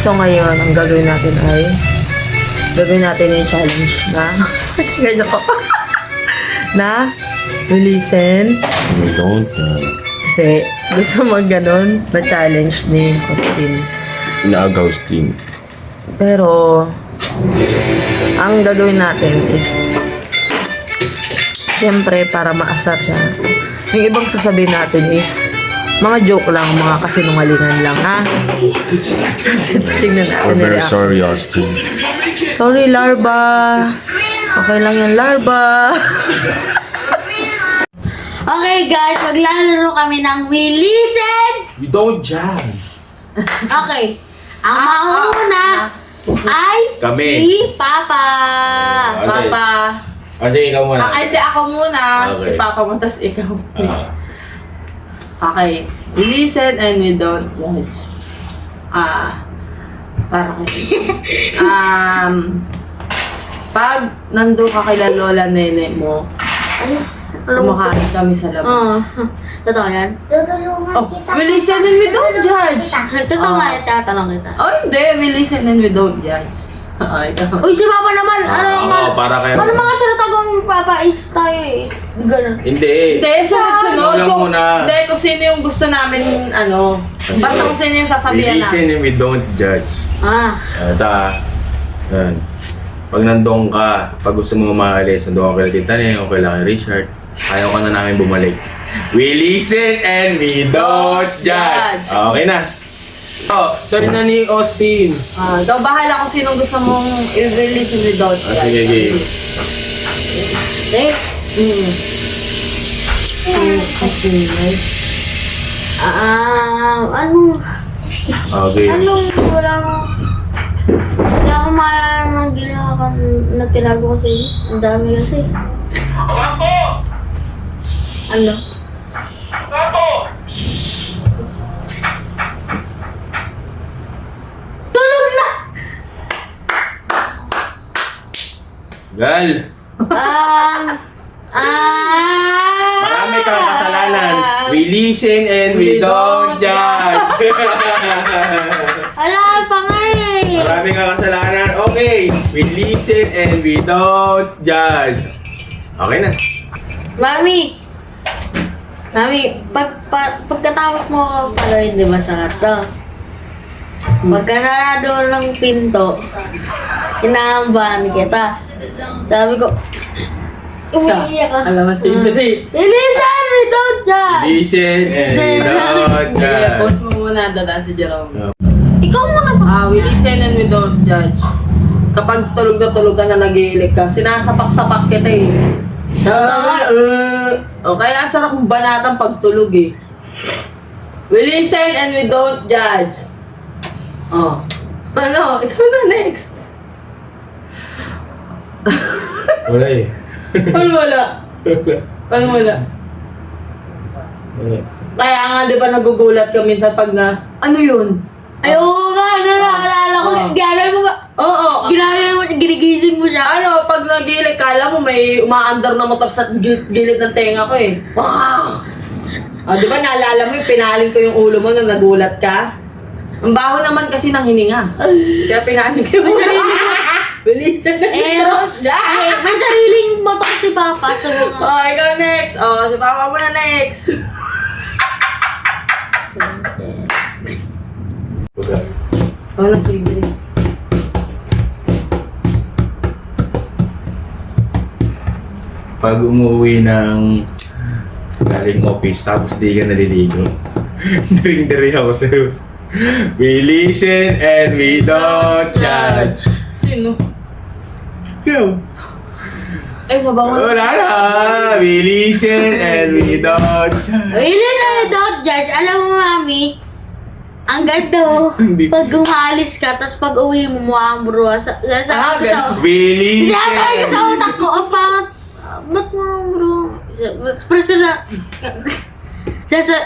So ngayon, ang gagawin natin ay yung challenge na ganyan ko na listen. We don't. Kasi gusto mo ganun na challenge ni Austin. Na-Agustin. Pero ang gagawin natin is siyempre para maasar siya. Yung ibang sasabihin natin is mga joke lang, mga kasinungalingan lang, ha? Kasi tingnan natin We're very nila. sorry, Austin. Sorry, Larva. Okay lang yan, Larva. Okay guys, maglalaro kami ng We Listen. We don't jam. Okay. Ang mauna ay Kami. si Papa. Okay. Papa. Sige, ikaw muna. Hindi, ako muna. Okay. Si Papa mo, tas ikaw. Please. Okay. We listen and we don't judge. Para kasi. Pag nandun ka kay lola nene mo, kumakain kami sa Oo. labas. Totoo yan? Oh, we listen and we don't judge. Totoo nga, tatanong kita. Oh, hindi. We listen and we don't judge. Ikaw. Uy, si Papa naman, ano yung Oo, para kayo. ano mga tinatagong Papa is tayo eh. Ganun. Hindi. Hindi, sunod-sunod. Ikaw lang muna. Hindi, kung sino yung gusto namin, basta kung sino yung We sasabihan listen namin. and we don't judge. Yan. Pag nandun ka, pag gusto mo umaalis, nandun ka kay Tita Ne, o kay Lucky Richard, ayaw ka na namin bumalik. We listen and we don't judge. Okay na. Oh, tuloy na ni Austin. Ikaw bahala kung sinong gusto mong i-release and without. Sige, game. Next. Ano? Okay. Anong wala akong maalala ng ginawa ko na tinago ko sa iyo. Ang dami kasi. Ano? Tulog na! Gal. Marami kang kasalanan. We listen and we don't judge. Wala pa nga eh. Marami kang kasalanan. Okay. We listen and we don't judge. Okay na. Mami, pagkatapos mo ako paluin, di ba sa karto? Pagka narado ng pinto, inaambahan kita. Sabi ko, umiiyak ka. Alam mo si Idri. Listen, we don't judge. Listen and we don't Sige, judge. post mo muna, dadaan si Jerome. Ikaw muna ba? We listen and we don't judge. Kapag tulog na tulog ka na nag-iilik ka, sinasapak-sapak kita eh. Kaya ang sarap mong banatan pag tulog eh. We listen and we don't judge. Ano? Ikaw na next. Wala eh. Paano wala? Paano wala? Kaya nga di ba nagugulat ka minsan pag ano yun? Ay, oo nga, naalala ko. Ginagano mo ba? Oo. Ginagano mo, ginigising mo siya. Pag nag-iilik, kala mo may umaandar na motor sa gilid ng tenga ko eh. Wow! Di ba naalala mo yung pinaling ko yung ulo mo nung nagulat ka? Ang baho naman kasi ng hininga. Kaya pinaling ko yung May sarili mo. Bilisan na Eros. May sariling motor si Papa sa mga... ikaw next. Si Papa mo na next. Sige. Pag umuwi ng galing office tapos di ka naliligo, daring-dari ako sa'yo. We listen and we don't judge. Sino? Ikaw. Ay, mabango na. Wala na. We listen and we don't judge. Listen, we don't judge. Alam mo, Mami, ang ganda mo. Hindi. Pag umalis ka, tapos pag uwi mo, mukha ang bro. Sabi ko sa... We listen. Sabi ko sa utak ko, ang pangat. Ba't mo ang bro? Pero sila...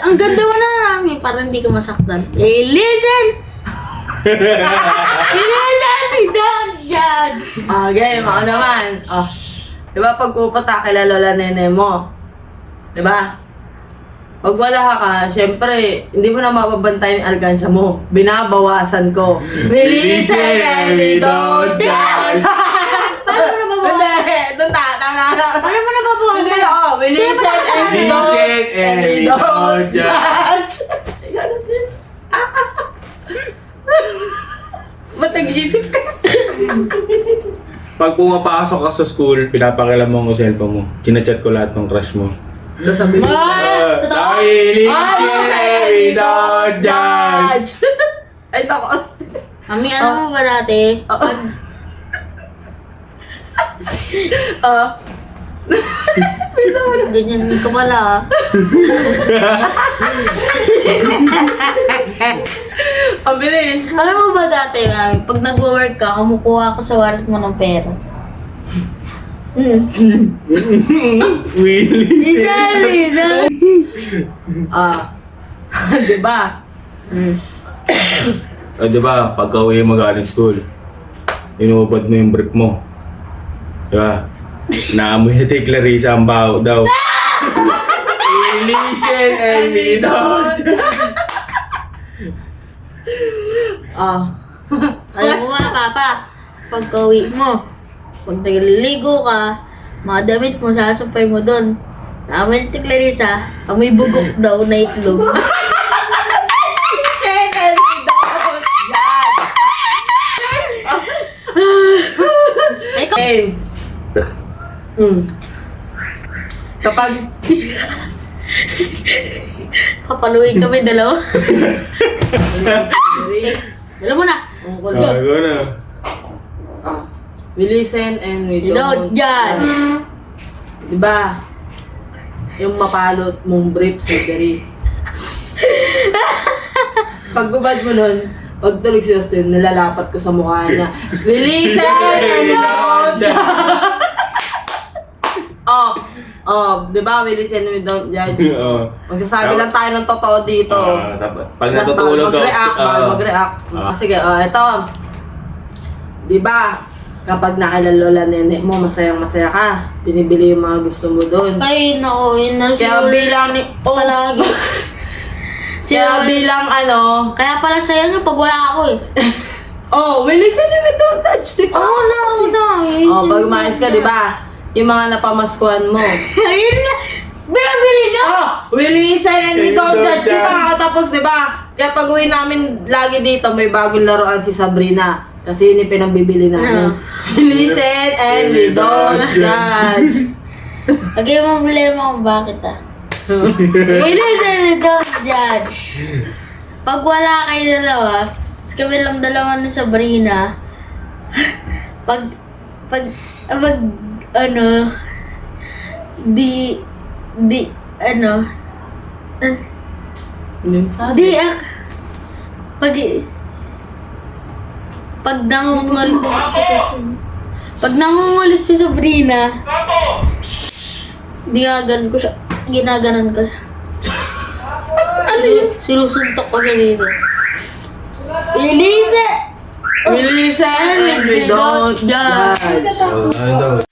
Ang ganda mo na, Mami, para hindi ka masaktan. Listen! Listen, we don't judge. Game. Ako naman. Diba pag pupunta kay Lola Nene mo? Diba? Pag wala ka, syempre, hindi mo na mababantay yung alkansya mo. Binabawasan ko. We listen and we don't judge. Paano mo nababawasan? Hindi, doon tanga. Paano mo nababawasan? Hindi, we listen and we don't judge. Ba't nag-iisip ka? Pag pumapasok ka sa school, pinapakilam mo ang cellphone mo. Chinachat ko lahat ng crush mo. Doon sa bibig. Totoo? I listen and we don't judge. Ay, takos. Mami, alam mo ba dati? Pag ganyan ko pala. Ang bilis. Alam mo ba dati, mami? Pag nag-work ka, kumukuha ako sa wallet mo ng pera. We listen. Listen. Diba? Di ba, pagka uwi mo galing school, inuubad mo yung brief mo. Di ba? Naamoy na kay Clarissa ang baho daw. We listen and we don't. Alam mo ba, Papa? Pagka uwi mo, pag nagliligo ka, mga damit mo, sasampay mo doon. Namin ni Clarissa, amoy bugok daw na itlog. Listen and we don't judge. Ay, ko. Okay. Kapag Papaluin kami dalawa. Dala mo na. Gago na. We listen and we You don't judge. Diba? Yung mapalot mong brief sa dali. Pagbabad mo nun, pag tulog si Austin, nilalapat ko sa mukha niya. We listen and we don't judge. Diba? We listen and we don't judge. Magsasabi lang tayo ng totoo dito. Pag natutulog ka, Mag-react. Sige, ito. Diba? Kapag nakilala nene mo, masayang-masaya ka. Binibili yung mga gusto mo doon. Ay, nako, yun na Kaya bilang ni... palagi. Kaya bilang Kaya pala sa'yo nyo pag wala ako eh. we listen and we don't touch, diba? Pag umayos ka, diba? Yung mga napamaskuhan mo. Ayun na. Binabili nyo. We listen and we don't judge, diba? Tapos, diba? Kaya pag uwi namin lagi dito, may bagong laruan si Sabrina. Kasi yun yung pinabibili namin. We listen and we don't judge. Lagay mo problema kung bakit We listen and don't judge. Pag wala kayo dalawa, tapos kami lang dalawa ni Sabrina, pag, pag nangungulit si Sabrina, ginaganan ko siya. Sinusuntok ko siya dito. We listen and we don't judge. Ano daw?